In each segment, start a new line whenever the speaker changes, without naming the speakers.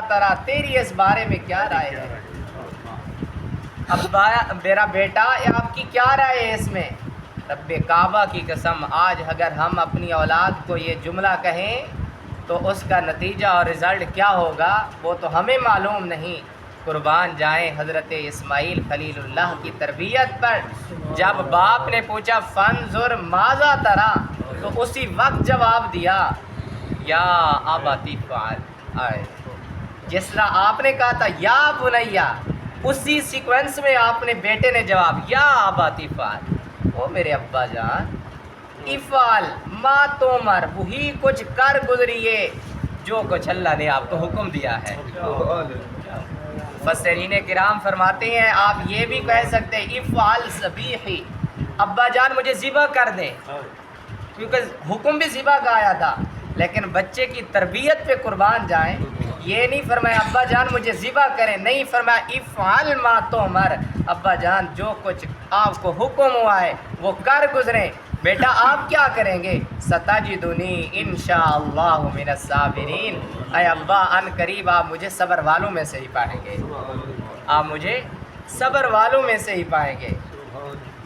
ترا تیری اس بارے میں کیا رائے ہے؟ ابا میرا بیٹا آپ کی کیا رائے ہے اس میں؟ رب کعبہ کی قسم آج اگر ہم اپنی اولاد کو یہ جملہ کہیں تو اس کا نتیجہ اور رزلٹ کیا ہوگا وہ تو ہمیں معلوم نہیں۔ قربان جائیں حضرت اسماعیل خلیل اللہ کی تربیت پر۔ جب باپ نے پوچھا فانظر ماذا ترا، تو اسی وقت جواب دیا یا ابتی فعل۔ جس طرح آپ نے کہا تھا یا بنیا، اسی سیکوینس میں آپ نے بیٹے نے جواب یا ابتی فعل، او میرے ابا جان افعل ما تؤمر، وہی کچھ کر گزریے جو کچھ اللہ نے آپ کو حکم دیا ہے۔ مفسرین کرام فرماتے ہیں آپ یہ بھی کہہ سکتے ہیں افعل ذبیحی، ابا جان مجھے ذبح کر دیں، کیونکہ حکم بھی ذبح کا آیا تھا، لیکن بچے کی تربیت پہ قربان جائیں۔ یہ نہیں فرمایا ابا جان مجھے ذبح کریں، نہیں فرمایا افعل ما تؤمر، ابا جان جو کچھ آپ کو حکم ہوا ہے وہ کر گزریں۔ بیٹا آپ کیا کریں گے؟ ستجدنی انشاءاللہ من الصابرین، اے ابا ان قریب آپ مجھے صبر والوں میں سے ہی پائیں گے، آپ مجھے صبر والوں میں سے ہی پائیں گے۔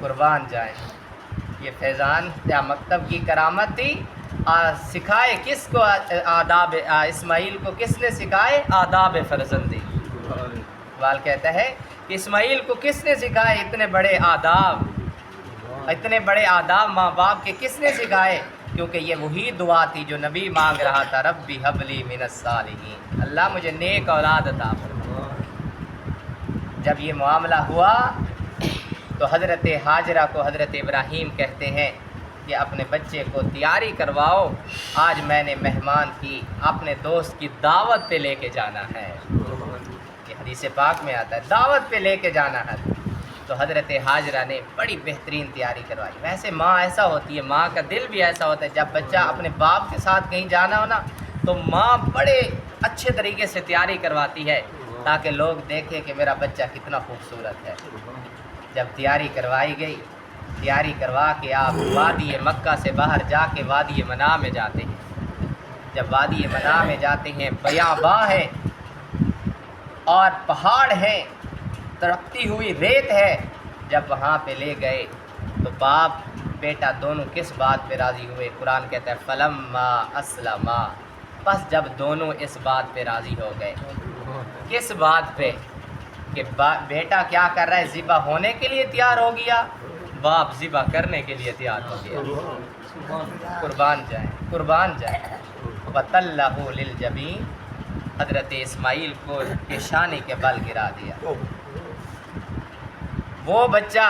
قربان جائیں یہ فیضان یا مکتب کی کرامت تھی۔ سکھائے کس کو آداب؟ اسماعیل کو کس نے سکھائے؟ آداب فرزندی۔ اقبال کہتا ہے کہ اسماعیل کو کس نے سکھائے اتنے بڑے آداب؟ اتنے بڑے آداب ماں باپ کے کس نے سکھائے؟ کیونکہ یہ وہی دعا تھی جو نبی مانگ رہا تھا، ربی ہب لی من الصالحین، اللہ مجھے نیک اولاد عطا فرما۔ جب یہ معاملہ ہوا تو حضرت ہاجرہ کو حضرت ابراہیم کہتے ہیں کہ اپنے بچے کو تیاری کرواؤ، آج میں نے مہمان کی اپنے دوست کی دعوت پہ لے کے جانا ہے۔ یہ حدیث پاک میں آتا ہے دعوت پہ لے کے جانا ہے۔ تو حضرت ہاجرہ نے بڑی بہترین تیاری کروائی۔ ویسے ماں ایسا ہوتی ہے، ماں کا دل بھی ایسا ہوتا ہے، جب بچہ اپنے باپ کے ساتھ کہیں جانا ہو نا تو ماں بڑے اچھے طریقے سے تیاری کرواتی ہے تاکہ لوگ دیکھیں کہ میرا بچہ کتنا خوبصورت ہے۔ جب تیاری کروائی گئی، تیاری کروا کے آپ وادی مکہ سے باہر جا کے وادی منا میں جاتے ہیں۔ جب وادی منا میں جاتے ہیں بیاباں ہے اور پہاڑ ہے، تڑپتی ہوئی ریت ہے، جب وہاں پہ لے گئے تو باپ بیٹا دونوں کس بات پہ راضی ہوئے؟ قرآن کہتا ہے فلما اسلما، بس جب دونوں اس بات پہ راضی ہو گئے۔ کس بات پہ؟ کہ بیٹا کیا کر رہا ہے؟ ذبح ہونے کے لیے تیار ہو گیا، باپ ذبح کرنے کے لیے تیار ہو گیا۔ قربان جائیں، قربان جائیں۔ وَتَلَّهُ لِلْجَبِينِ، حضرت اسماعیل کو پیشانی کے بل گرا دیا۔ وہ بچہ،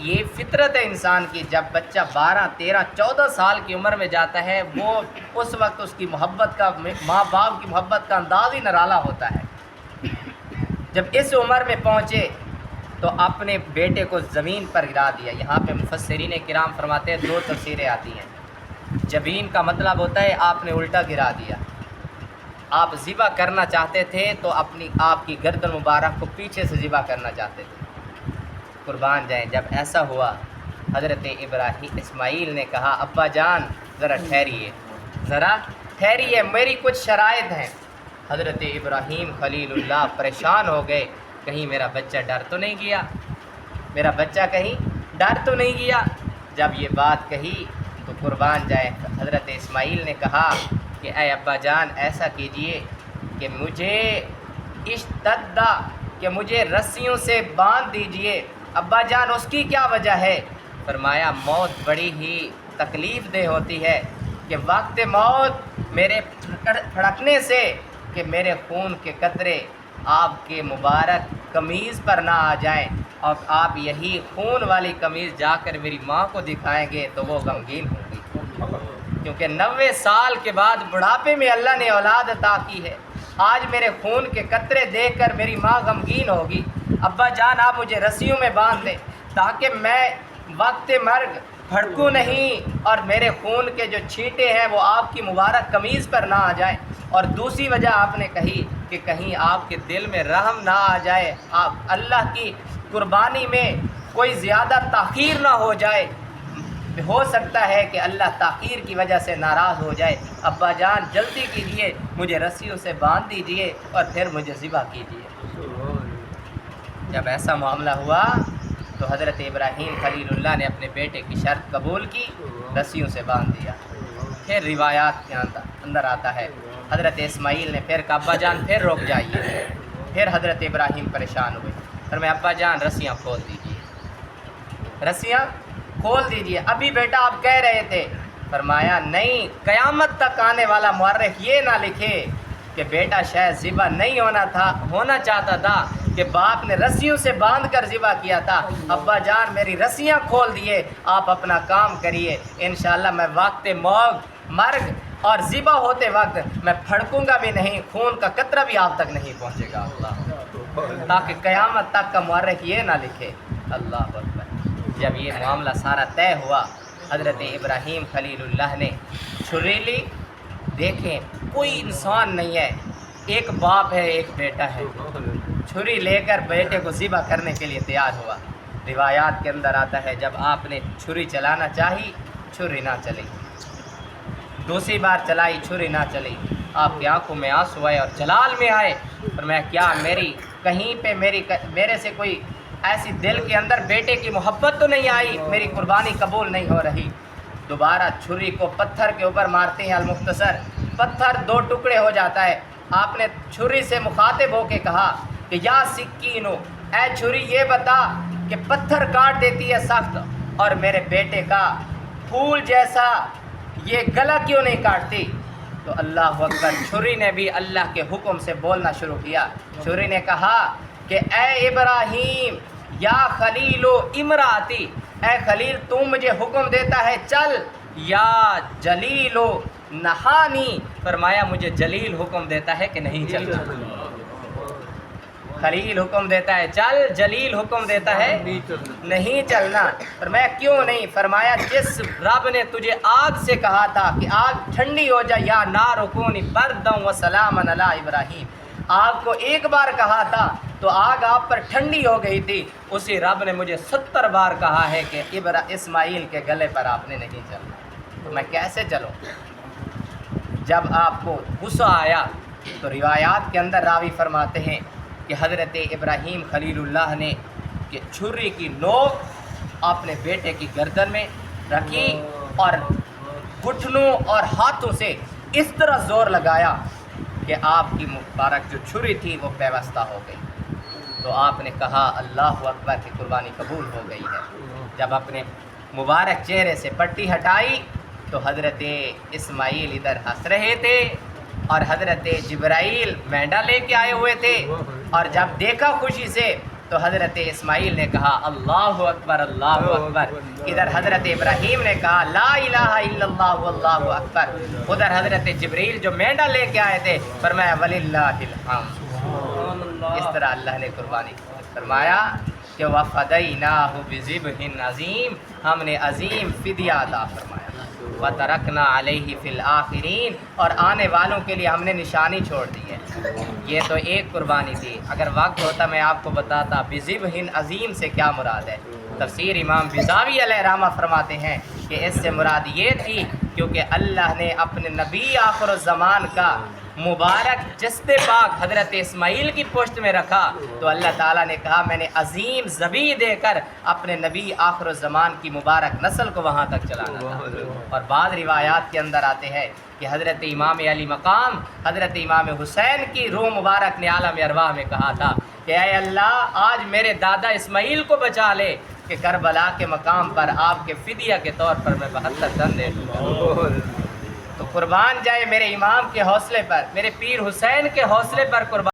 یہ فطرت ہے انسان کی، جب بچہ 12 13 14 سال کی عمر میں جاتا ہے وہ اس وقت اس کی محبت کا، ماں باپ کی محبت کا انداز ہی نرالا ہوتا ہے۔ جب اس عمر میں پہنچے تو اپنے بیٹے کو زمین پر گرا دیا۔ یہاں پہ مفسرین کرام فرماتے ہیں دو تفسیریں آتی ہیں۔ جبین کا مطلب ہوتا ہے آپ نے الٹا گرا دیا، آپ ذبح کرنا چاہتے تھے تو آپ کی گردن مبارک کو پیچھے سے ذبح کرنا چاہتے تھے۔ قربان جائیں جب ایسا ہوا حضرت اسماعیل نے کہا ابا جان ذرا ٹھہریے، ذرا ٹھہریے، میری کچھ شرائط ہیں۔ حضرت ابراہیم خلیل اللہ پریشان ہو گئے، کہیں میرا بچہ ڈر تو نہیں گیا، میرا بچہ کہیں ڈر تو نہیں گیا۔ جب یہ بات کہی تو قربان جائیں حضرت اسماعیل نے کہا کہ اے ابا جان ایسا کیجئے کہ مجھے اشتدا، کہ مجھے رسیوں سے باندھ دیجئے۔ ابا جان اس کی کیا وجہ ہے؟ فرمایا موت بڑی ہی تکلیف دہ ہوتی ہے کہ وقت موت میرے پھڑکنے سے کہ میرے خون کے قطرے آپ کے مبارک قمیض پر نہ آ جائیں، اور آپ یہی خون والی قمیض جا کر میری ماں کو دکھائیں گے تو وہ غمگین ہوگی، کیونکہ 90 سال کے بعد بڑھاپے میں اللہ نے اولاد عطا کی ہے۔ آج میرے خون کے قطرے دیکھ کر میری ماں غمگین ہوگی۔ ابا جان آپ مجھے رسیوں میں باندھ دیں تاکہ میں وقت مرگ بھڑکوں نہیں، اور میرے خون کے جو چھینٹے ہیں وہ آپ کی مبارک قمیض پر نہ آ جائیں۔ اور دوسری وجہ آپ نے کہی کہ کہیں آپ کے دل میں رحم نہ آ جائے، آپ اللہ کی قربانی میں کوئی زیادہ تاخیر نہ ہو جائے۔ ہو سکتا ہے کہ اللہ تاخیر کی وجہ سے ناراض ہو جائے، ابا جان جلدی کیجئے، مجھے رسیوں سے باندھ دیجئے اور پھر مجھے ذبح کیجئے۔ جب ایسا معاملہ ہوا تو حضرت ابراہیم خلیل اللہ نے اپنے بیٹے کی شرط قبول کی، رسیوں سے باندھ دیا۔ پھر روایات کے اندر آتا ہے حضرت اسماعیل نے پھر کہا ابا جان پھر رک جائیے۔ پھر حضرت ابراہیم پریشان ہوئے، فرمایا ابا جان رسیاں کھول دیجیے، رسیاں کھول دیجیے، ابھی بیٹا آپ کہہ رہے تھے۔ فرمایا نہیں، قیامت تک آنے والا مورخ یہ نہ لکھے کہ بیٹا شاید ذبح نہیں ہونا چاہتا تھا کہ باپ نے رسیوں سے باندھ کر ذبح کیا تھا۔ ابا جان میری رسیاں کھول دیے، آپ اپنا کام کریے، انشاءاللہ میں وقت مرگ اور ذبح ہوتے وقت میں پھڑکوں گا بھی نہیں، خون کا قطرہ بھی آپ تک نہیں پہنچے گا، اللہ، تاکہ قیامت تک کا مورخ یہ نہ لکھے۔ اللہ اکبر۔ جب یہ معاملہ سارا طے ہوا، حضرت ابراہیم خلیل اللہ نے چھری لی۔ دیکھیں کوئی انسان نہیں ہے، ایک باپ ہے ایک بیٹا ہے، چھری لے کر بیٹے کو ذبح کرنے کے لیے تیار ہوا۔ روایات کے اندر آتا ہے جب آپ نے چھری چلانا چاہی، چھری نہ چلی، دوسری بار چلائی، چھری نہ چلی، آپ کی آنکھوں میں آنسو آئے اور جلال میں آئے، اور میں کیا کہیں پہ میرے سے کوئی ایسی دل کے اندر بیٹے کی محبت تو نہیں آئی، میری قربانی قبول نہیں ہو رہی۔ دوبارہ چھری کو پتھر کے اوپر مارتے ہیں، المختصر پتھر دو ٹکڑے ہو جاتا ہے۔ آپ نے چھری سے مخاطب ہو کے کہا کہ یا سکینو، اے چھری یہ بتا کہ پتھر کاٹ دیتی ہے سخت، اور میرے بیٹے کا پھول جیسا یہ گلا کیوں نہیں کاٹتی؟ تو اللہ اکبر، چھری نے بھی اللہ کے حکم سے بولنا شروع کیا۔ چھری نے کہا کہ اے ابراہیم یا خلیل و امراتی، اے خلیل تو مجھے حکم دیتا ہے چل، یا جلیل و نہانی، فرمایا مجھے جلیل حکم دیتا ہے کہ نہیں چلنا۔ خلیل حکم دیتا ہے چل، جلیل حکم دیتا ہے نہیں چلنا۔ فرمایا کیوں نہیں؟ فرمایا جس رب نے تجھے آگ سے کہا تھا کہ آگ ٹھنڈی ہو جائے، یا نار کونی برداً وسلاما علی ابراہیم، آگ کو ایک بار کہا تھا تو آگ آپ پر ٹھنڈی ہو گئی تھی، اسی رب نے مجھے 70 بار کہا ہے کہ اسماعیل کے گلے پر آپ نے نہیں چلنا، تو میں کیسے چلوں؟ جب آپ کو غصہ آیا تو روایات کے اندر راوی فرماتے ہیں کہ حضرت ابراہیم خلیل اللہ نے کہ چھری کی نوک اپنے بیٹے کی گردن میں رکھی اور گھٹنوں اور ہاتھوں سے اس طرح زور لگایا کہ آپ کی مبارک جو چھری تھی وہ پیوستہ ہو گئی۔ تو آپ نے کہا اللہ اکبر کی قربانی قبول ہو گئی ہے۔ جب اپنے مبارک چہرے سے پٹی ہٹائی تو حضرت اسماعیل ادھر ہنس رہے تھے اور حضرت جبرائیل مینڈا لے کے آئے ہوئے تھے، اور جب دیکھا خوشی سے تو حضرت اسماعیل نے کہا اللہ اکبر اللہ اکبر، ادھر حضرت ابراہیم نے کہا لا الہ الا اللہ واللہ اکبر، ادھر حضرت جبریل جو مینڈا لے کے آئے تھے فرمایا وللہ الحمد۔ اس طرح اللہ نے قربانی فرمایا کہ وفدیناہ بذبح عظیم، ہم نے عظیم فدیہ عطا فرمایا، وترکنا علیہ فی الآخرین، اور آنے والوں کے لیے ہم نے نشانی چھوڑ دی ہے۔ یہ تو ایک قربانی تھی، اگر وقت ہوتا میں آپ کو بتاتا بذبح عظیم سے کیا مراد ہے۔ تفسیر امام بیضاوی علیہ رحمہ فرماتے ہیں کہ اس سے مراد یہ تھی کیونکہ اللہ نے اپنے نبی آخر الزمان کا مبارک جسد پاک حضرت اسماعیل کی پشت میں رکھا، تو اللہ تعالیٰ نے کہا میں نے عظیم ذبیح دے کر اپنے نبی آخر الزمان کی مبارک نسل کو وہاں تک چلانا تھا۔ اور بعض روایات کے اندر آتے ہیں کہ حضرت امام علی مقام حضرت امام حسین کی روح مبارک نے عالم ارواح میں کہا تھا کہ اے اللہ آج میرے دادا اسماعیل کو بچا لے کہ کربلا کے مقام پر آپ کے فدیہ کے طور پر میں 72 دن دے دوں۔ تو قربان جائے میرے امام کے حوصلے پر، میرے پیر حسین کے حوصلے پر قربان